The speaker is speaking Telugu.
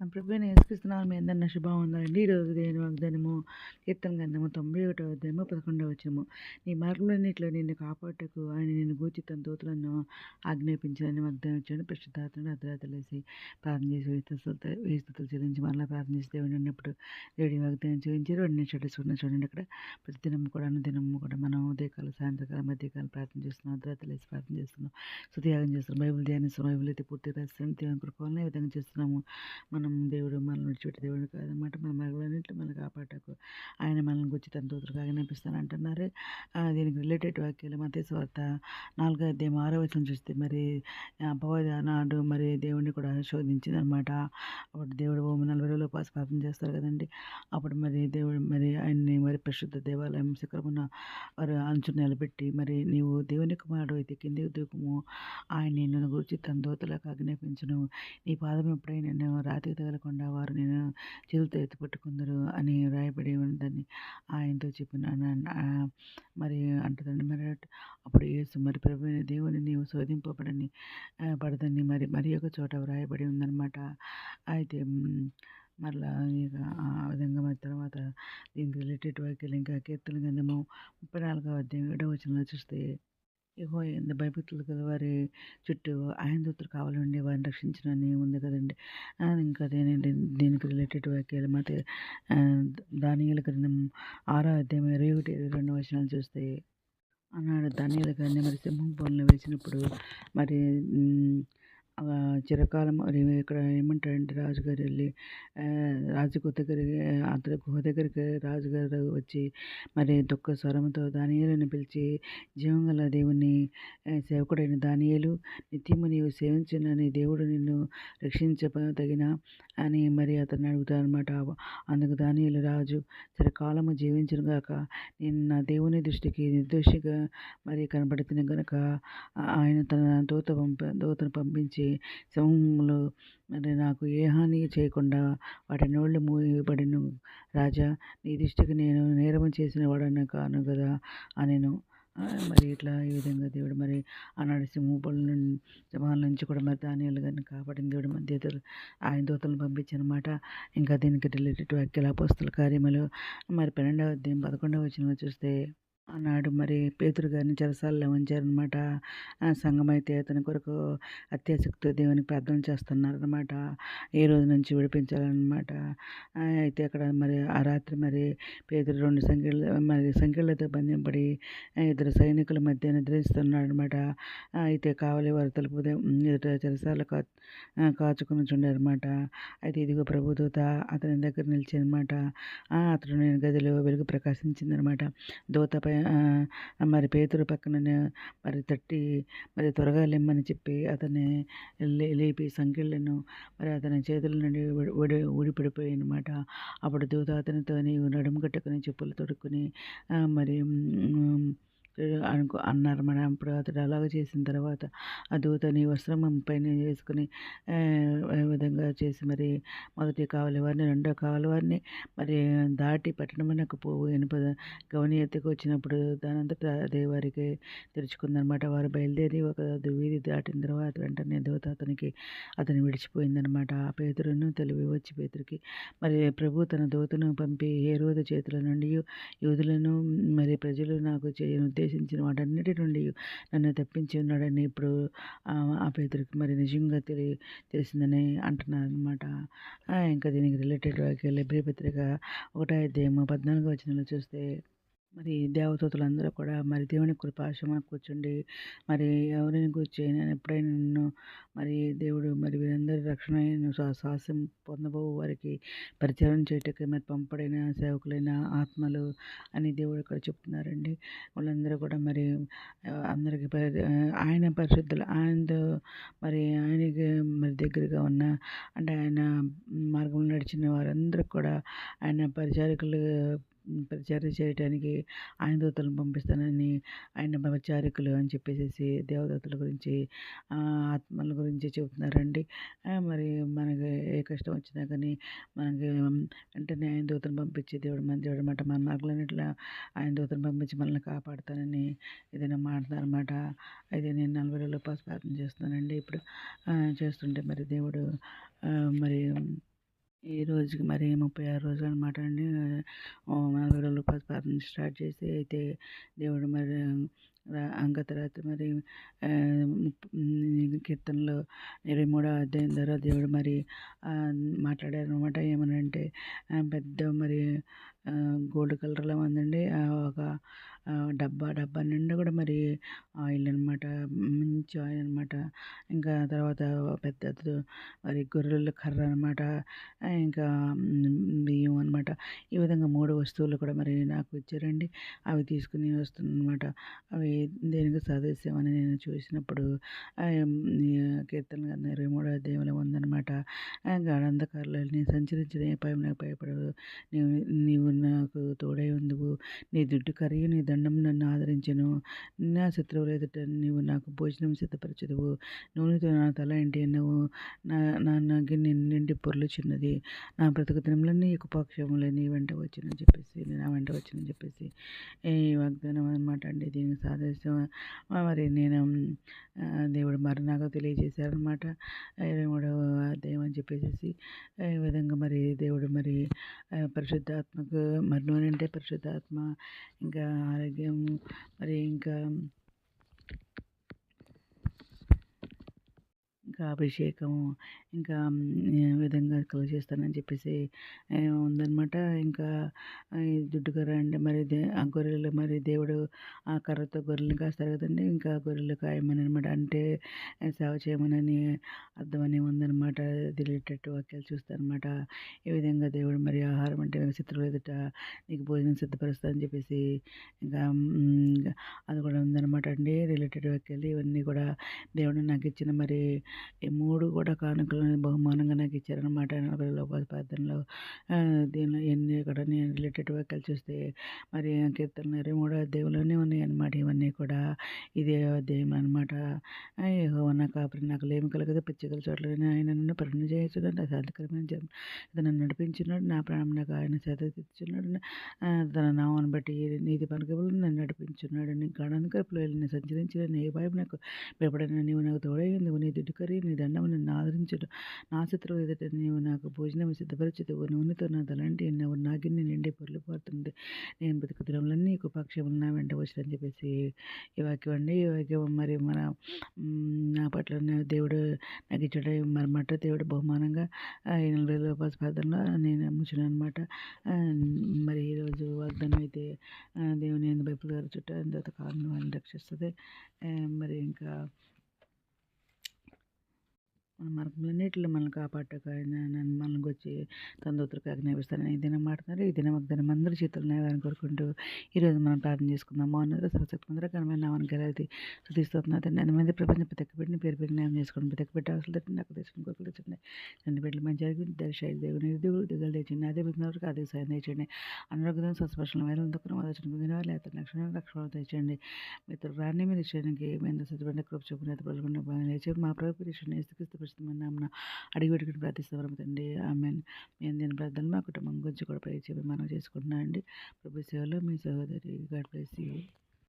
మన ప్రభువైన యేసుక్రీస్తునామమున మీ అందరిని శుభవందనాలండి. ఈరోజు దేవుని వాగ్దానము కీర్తన గ్రంథము 91వ అధ్యాయము 11వ వచనము. నీ మార్గములన్నిటిలో నిన్ను కాపాడుటకు ఆయన నిన్ను గూర్చి తన దూతలను ఆజ్ఞాపించాలని వాగ్దానం ఇచ్చాడు. పరిశుద్ధాత్మను అర్ధరాత్రులు లేసి ప్రార్థన చేసి వేయి స్తుతులు చెల్లించి మరలా ప్రార్థన చేసి దేవుని ఉన్నప్పుడు దేవుడి వాగ్దానం చూపించారు. 2 నిమిషాలు చూడండి. అక్కడ ప్రతిదినం కూడా అనుదినము కూడా మనం ఉదయకాలం, సాయంత్రకాలం, మధ్యకాలం ప్రార్థన చేస్తున్నాం. అర్ధరాత్రులు లేసి ప్రార్థన చేస్తున్నాం. స్తుతియాగం చేస్తున్నాం. బైబిల్ ధ్యానిస్తున్నాం. బైబిల్ అయితే పూర్తిగా రాస్తాం. దేవుని కృపవలన ఈ విధంగా చేస్తున్నాము. మనం దేవుడు మనల్ని విడిచిపెట్టి దేవుడు కాదనమాట. మన మార్గాలన్నింటిలో మనం కాపాడటకు ఆయన మనల్ని గురించి తన దూతలకు ఆజ్ఞాపిస్తానంటున్నారు. దీనికి రిలేటెడ్ వాక్యాలు మత్తయి సువార్త 4వ అధ్యాయం 6వ వచనం చూస్తే మరి అపవాది ఆనాడు మరి దేవుడిని కూడా శోధించిందనమాట. అప్పుడు దేవుడు 40 రోజులు ఉపవాస ప్రార్థన చేస్తారు కదండి. అప్పుడు మరి దేవుడు మరి ఆయన్ని మరి పరిశుద్ధ దేవాలయం శిఖరమున వారు అంచున నిలబెట్టి మరి నీవు దేవుని కుమారుడు అయితే కిందికి దూకుము, ఆయన నిన్ను గురించి తన దూతలకు ఆజ్ఞాపించును, నీ పాదం ఎప్పుడైనా నేను రాతికి తగలకుండా వారు నేను చేతులతో ఎత్తిపట్టుకుందరు అని రాయబడి ఉందని ఆయనతో చెప్పినాను మరి అంటుందండి. మరి అప్పుడు యేసు మరి ప్రభువైన దేవుని నీవు శోధింపబడని పడదని మరి ఒక చోట వ్రాయబడి ఉందన్నమాట. అయితే మరలా ఇక ఆ విధంగా మరి తర్వాత దీనికి రిలేటెడ్ వాక్యాలు ఇంకా కీర్తన గ్రంథము 34వ అధ్యాయం 7వ వచనంలో చూస్తే యెహోవా భయభక్తులు గల వారి చుట్టూ ఆయన దూతలు కావలి ఉండి వారిని రక్షించునని ఉంది కదండి. ఇంకా దీనికి రిలేటెడ్ వాక్యాలు మత్తయి దానియేలు గ్రంథం 6వ అధ్యాయం 21, 22 వచనాలు చూస్తే ఆనాడు దానియేలు గారిని మరి సింహం బోనులో వేసినప్పుడు మరి చిరకాలం మరి ఇక్కడ ఏమంటారంటే రాజుగారు వెళ్ళి రాజు దగ్గరికి అతని గుహ దగ్గరికి రాజుగారు వచ్చి మరి దుఃఖ స్వరంతో దానియేలుని పిలిచి, జీవంగల దేవుని సేవకుడైన దానియేలు, నిత్యము నీవు సేవించునని దేవుడు నిన్ను రక్షించదగిన అని మరి అతన్ని అడుగుతారనమాట. అందుకు దానియేలు రాజు చిరకాలము జీవించును గాక, నేను నా దేవుని దృష్టికి నిర్దోషిగా మరి కనబడుతున్న గనుక ఆయన తన దూతను పంపించి సింహములు మరి నాకు ఏ హాని చేయకుండా వాటి నోళ్ళు మూయబడిను. రాజా, నీ దృష్టికి నేను నేరము చేసిన వాడను కాను కదా అనెను. మరి ఇట్లా ఈ విధంగా దేవుడు మరి ఆనాడు సింహాల నుంచి కూడా మరి దానియేలు గారిని కాపాడిన దేవుడు మన ఆయన దూతలను పంపించనమాట. ఇంకా దీనికి రిలేటెడ్ వాక్యాలు అపోస్తల కార్యములు మరి 12వ అధ్యాయం 11వ వచనంలో చూస్తే ఆనాడు మరి పేతురు గారిని చెరసాలలో ఉంచారనమాట. సంఘం అయితే అతని కొరకు అత్యాసక్తితో దేవునికి ప్రార్థన చేస్తున్నారనమాట. ఏ రోజు నుంచి విడిపించాలన్నమాట. అయితే అక్కడ మరి ఆ రాత్రి మరి పేతురు 2 సంఖ్యలతో బంధింపడి 2 సైనికుల మధ్య నిద్రిస్తున్నాడు అనమాట. అయితే కావలి వారు తలుపు ఎదుట చెరసాల కాచుకుని చుండారనమాట. అయితే ఇదిగో ప్రభుదూత అతని దగ్గర నిలిచానమాట. అతడు నేను గదిలో వెలుగు ప్రకాశించిందనమాట. దూతపై మరి పేతురు పక్కన మరి తట్టి మరి త్వరగా లెమ్మని చెప్పి అతన్ని లేపి సంకెళ్ళను మరి అతని చేతుల నుండి ఊడిపడిపోయాయి అనమాట. అప్పుడు దూత అతనితో నీవు నడుము కట్టుకుని చెప్పులు తొడుక్కుని మరి అన్నారు మన. అప్పుడు అతడు అలాగ చేసిన తర్వాత ఆ దూత నీ వస్త్రం పైన వేసుకుని విధంగా చేసి మరి మొదటి కావలి వారిని, రెండో కావలి వారిని మరి దాటి పట్టణమునకు పోవు ఇనుప గవని ఎత్తుకు వచ్చినప్పుడు దానంతటా అదే వారికి తెరుచుకుందనమాట. వారు బయలుదేరి ఒక వీధి దాటిన తర్వాత వెంటనే దూత అతని విడిచిపోయిందనమాట. ఆ పేతురును తెలివి వచ్చి పేతురికి మరి ప్రభు తన దూతను పంపి హేరోదు చేతుల నుండి యూదులను మరి ప్రజలు నాకు చేయను ఉద్దేశించిన వాటన్నిటి నుండి నన్ను తప్పించి ఉన్నాడని ఇప్పుడు ఆ పేతురికి మరి నిజంగా తెలిసిందని అంటున్నారు అనమాట. ఇంకా దీనికి రిలేటెడ్ వాక్యాలు హెబ్రీ పత్రిక 1వ అధ్యాయం 14వ వచనంలో చూస్తే మరి దేవదూతలందరూ కూడా మరి దేవుని కృపాశమని కూర్చుండి మరి ఎవరిని కూర్చి నేను ఎప్పుడైనా నన్ను మరి దేవుడు మరి వీరందరి రక్షణ సాహసం పొందబో వారికి పరిచయం చేయటకి మరి పంపడైన సేవకులైన ఆత్మలు అని దేవుడు ఇక్కడ చెప్తున్నారండి. వాళ్ళందరూ కూడా మరి అందరికీ ఆయన పరిశుద్ధులు, ఆయనతో మరి ఆయనకి మరి దగ్గరగా ఉన్న అంటే ఆయన మార్గంలో నడిచిన వారందరూ కూడా ఆయన పరిచర్య చేయడానికి ఆయన దూతలను పంపిస్తానని ఆయన పరిచారికులు అని చెప్పేసి దేవదూతల గురించి ఆత్మల గురించి చెబుతున్నారండి. మరి మనకి ఏ కష్టం వచ్చినా కానీ మనకి వెంటనే ఆయన దూతను పంపించి దేవుడు అనమాట. మన మార్గలన్నింటిలో ఆయన దూతను పంపించి మనల్ని కాపాడుతానని ఏదైనా మాట్లాడనమాట. అయితే నేను 40 రోజులు ఉపవాస ప్రార్థన చేస్తున్నానండి ఇప్పుడు. చేస్తుంటే మరి దేవుడు మరి ఈ రోజుకి మరి 36 రోజులు అనమాట అండి. 40 రోజులు ఉపవాస ప్రార్థన స్టార్ట్ చేసి అయితే దేవుడు మరి గత రాత్రి మరి కీర్తనలో 23వ అధ్యాయం ద్వారా దేవుడు మరి మాట్లాడారనమాట. ఏమనంటే పెద్ద మరి గోల్డ్ కలర్‌లో ఉందండి. ఒక డబ్బా నిండా కూడా మరి ఆయిల్ అనమాట. మంచి ఆయిల్ అనమాట. ఇంకా తర్వాత పెద్ద మరి గొర్రెల కర్ర అనమాట. ఇంకా బియ్యం అనమాట. ఈ విధంగా 3 వస్తువులు కూడా మరి నాకు ఇచ్చారండి. అవి తీసుకుని వస్తున్నానమాట. అవి దేనికి సాదృశ్యమని నేను చూసినప్పుడు కీర్తన గ్రంథం 23వ అధ్యాయంలో ఉందనమాట. గాఢంధకారంలో నేను సంచరించిన ఏ అపాయం నాకు భయపడదు. నీవు నీవు నాకు తోడై ఉందువు. నీ దుడ్డు కరియు నీ దండం నన్ను ఆదరించెను. నా శత్రువుల ఎదుట నీవు నాకు భోజనం సిద్ధపరచెదవు. నూనెతో నా తల ఇంటి నువ్వు నా గిన్నె నిండి పొర్లుచున్నది. నా బ్రతుకు దినములన్నీ పక్షములే నీ వెంట వచ్చినని చెప్పేసి నా వెంట వచ్చినని చెప్పేసి ఈ వాగ్దానం అనమాట అండి. దీనికి సాదృశ్యం మరి నేను దేవుడు మరి నాకు తెలియజేశారనమాట. 23వ అధ్యాయం అని చెప్పేసి ఈ విధంగా మరి దేవుడు మరి పరిశుద్ధాత్మకు మరి నూనె అంటే పరిశుద్ధాత్మ, ఇంకా ఆరోగ్యం, మరి ఇంకా అభిషేకము, ఇంకా ఈ విధంగా కలుగజేస్తానని చెప్పేసి ఉందనమాట. ఇంకా ఈ దుడ్డు కర్ర అంటే మరి ఆ గొర్రెలు మరి దేవుడు ఆ కర్రతో గొర్రెలను కాస్తారు కదండి. ఇంకా గొర్రెలు కాయమని అనమాట. అంటే సేవ చేయమనని అర్థమని ఉందనమాట. రిలేటెడ్ వాక్యాలు చూస్తానమాట. ఈ విధంగా దేవుడు మరి ఆహారం అంటే శత్రువుల ఎదుట నీకు భోజనం సిద్ధపరుస్తా అని చెప్పేసి ఇంకా అది కూడా ఉందనమాట అండి. రిలేటెడ్ వాక్యాలు ఇవన్నీ కూడా దేవుడు నాకు ఇచ్చిన మరి ఈ 3 కూడా కానుకలను బహుమానంగా నాకు ఇచ్చారనమాట. 40 రోజుల ఉపవాస ప్రార్థనలో దీనిలో ఎన్ని కూడా నేను రిలేటెడ్ వాక్యాలు చూస్తే మరి కీర్తనలు 23వ అధ్యాయంలోనే ఉన్నాయన్నమాట. ఇవన్నీ కూడా ఇదే అధ్యాయం అనమాట. యెహోవా నా కాపరి, నాకు లేమి కలగదు. పిచ్చగల చోట్ల ఆయన నన్ను పరిణయం చేస్తున్నాడు. శాంతికరమైన నన్ను నడిపించున్నాడు. నా ప్రాణం నాకు ఆయన సేద తీర్చున్నాడు. తన నామాన్ని బట్టి నీతి మార్గములో నన్ను నడిపించున్నాడు. నీ గాఢాంధకారపులో నేను సంచరించిన ఏ భయం నాకు భయపడిన నీవు నాకు తోడై ఉందువు. నీ దుడ్డు కర్రీ నీ దండము నన్ను ఆదరించుడు. నా శత్రువు ఎదుట నీవు నాకు భోజనం సిద్ధపరచుదువు. నూనెతో నా తలంటి నువ్వు నా గిన్నె నిండి పొర్లిపోతుంది. నేను బ్రతుకు దినములన్నీ పక్షములు నా వెంట వచ్చినని చెప్పేసి ఈ వాక్యం అండి. ఈ వాక్యం మరి మన నా పట్ల దేవుడు నాకు ఇచ్చాడు మరమాట. దేవుడు బహుమానంగా 40 రోజుల ఉపవాస ప్రార్థనలో నేను నమ్ముచున్నాను అనమాట. మరి ఈరోజు వాగ్దానం అయితే దేవుని బైబిల్ గారి చుట్టూ ఎంత కాలం వాళ్ళని రక్షిస్తుంది. మరి ఇంకా మన మార్గములన్నిటిలో మనల్ని కాపాడటకు ఆయన మనల్ని వచ్చి తన దూతలకు ఆజ్ఞాపిస్తానని ఈ దినం మాట్లాడుతున్నారు. ఈ దినం వాగ్దానం అందరి చేతులు న్యాయాన్ని కోరుకుంటూ ఈరోజు మనం ప్రార్థన చేసుకుందాం. మౌనంగా సరస్వతి ముందర ఘనమైన నామాన్ని గెలది శుద్ధిస్తున్నారు. తండ్రి 8 ప్రపంచం ప్రతి పెట్టిన పేరు న్యాయం చేసుకోండి. ప్రతి పెట్టి అవసరం తట్టింది నాకు తెచ్చిన కోరికలు తెచ్చండి. రెండు బిడ్డలు మంచి జరిగి దర్శైలు దేవుని దిగులు దిగులు తెచ్చండి. అదే వరకు అదే సాయం తెచ్చండి. అనారోగ్యం స్వస్పర్శనం వేల దుఃఖం వచ్చిన పొందిన లేకపోతే లక్షణాలు తెచ్చండి. మిత్రులు రాని మీరు ఇచ్చేయడానికి మేము సిద్ధపడిన కృప చూపుని ఎత్తపడుకున్న బాగా లేచి మా ప్రభుత్వ ఇష్టం నామన అడిగి పెట్టుకుని ప్రార్థిస్తాం తండ్రి. ఆమెన్. మేము దీని ప్రార్థనలు మా కుటుంబం గురించి కూడా ప్రయత్నం మనం చేసుకుంటున్నాం అండి. ప్రభు సేవలో మీ సహోదరి. God bless you.